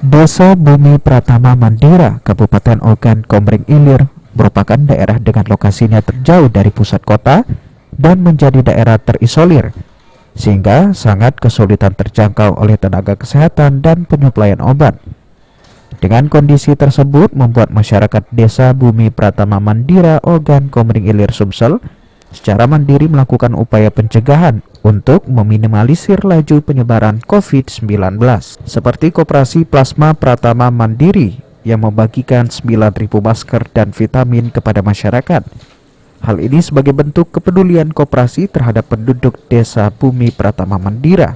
Desa Bumi Pratama Mandira, Kabupaten Ogan Komering Ilir, merupakan daerah dengan lokasinya terjauh dari pusat kota dan menjadi daerah terisolir, sehingga sangat kesulitan terjangkau oleh tenaga kesehatan dan penyuplaian obat. Dengan kondisi tersebut membuat masyarakat Desa Bumi Pratama Mandira, Ogan Komering Ilir, Sumsel secara mandiri melakukan upaya pencegahan untuk meminimalisir laju penyebaran COVID-19, seperti Koperasi Plasma Pratama Mandiri yang membagikan 9.000 masker dan vitamin kepada masyarakat. Hal ini sebagai bentuk kepedulian koperasi terhadap penduduk Desa Bumi Pratama Mandira,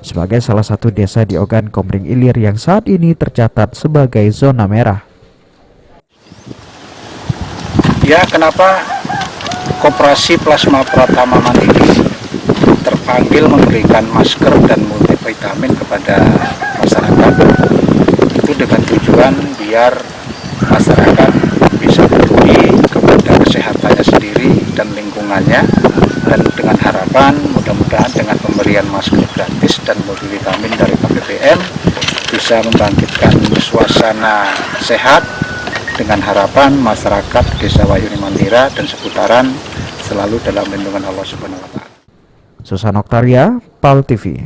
sebagai salah satu desa di Ogan Komering Ilir yang saat ini tercatat sebagai zona merah. Ya, kenapa Koperasi Plasma Pratama Mandiri terpanggil memberikan masker dan multivitamin kepada masyarakat? Itu dengan tujuan biar masyarakat bisa peduli kepada kesehatannya sendiri dan lingkungannya, dan dengan harapan mudah-mudahan dengan pemberian masker gratis dan multivitamin dari KPPM bisa membangkitkan suasana sehat, dengan harapan masyarakat Desa Wayuni Mandira dan seputaran selalu dalam lindungan Allah Subhanahu wa Ta'ala. Susan Oktaria, PAL TV.